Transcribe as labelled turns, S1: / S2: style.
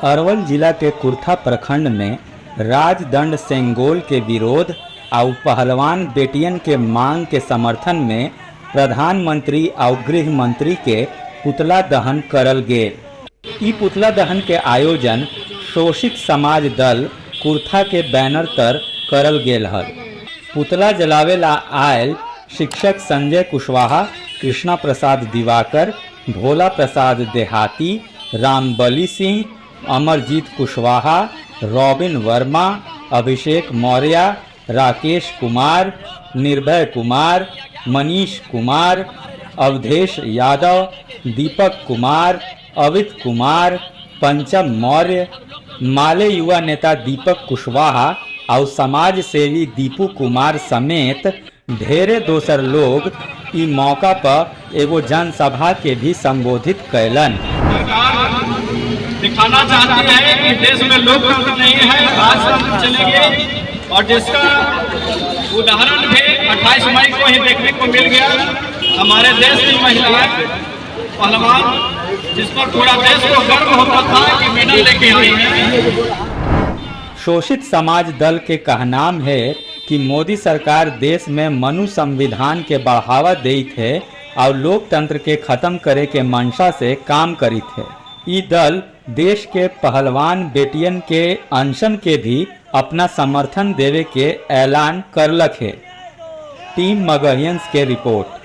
S1: अरवल जिला के कुर्था प्रखंड में राजदंड सेंगोल के विरोध और पहलवान बेटियन के मांग के समर्थन में प्रधानमंत्री और गृह मंत्री के पुतला दहन करल गेल। ई पुतला दहन के आयोजन शोषित समाज दल कुर्था के बैनर तर करल गेल हल। पुतला जलावे ला आयल शिक्षक संजय कुशवाहा, कृष्णा प्रसाद दिवाकर, भोला प्रसाद देहाती, रामबली सिंह, अमरजीत कुशवाहा, रॉबिन वर्मा, अभिषेक मौर्य, राकेश कुमार, निर्भय कुमार, मनीष कुमार, अवधेश यादव, दीपक कुमार, अवित कुमार, पंचम मौर्य, माले युवा नेता दीपक कुशवाहा और समाज सेवी दीपू कुमार समेत ढेरे दोसर लोग ई मौका पर एगो जनसभा के भी संबोधित कैलन।
S2: दिखाना चाहती है कि देश में लोकतंत्र नहीं है, राजतंत्र चलेंगे, और जिसका उदाहरण भी 28 मई को ही देखने को मिल गया। हमारे देश की महिलाएं पहलवान, जिस पर पूरा देश को गर्व होता था कि मेडल लेके आई है।
S1: शोषित समाज दल के कहनाम है कि मोदी सरकार देश में मनु संविधान के बढ़ावा देत है और लोकतंत्र के खत्म करे के मंशा से काम करित है। ई दल देश के पहलवान बेटियन के अनशन के भी अपना समर्थन देवे के ऐलान करलक है। टीम मगहियंस के रिपोर्ट।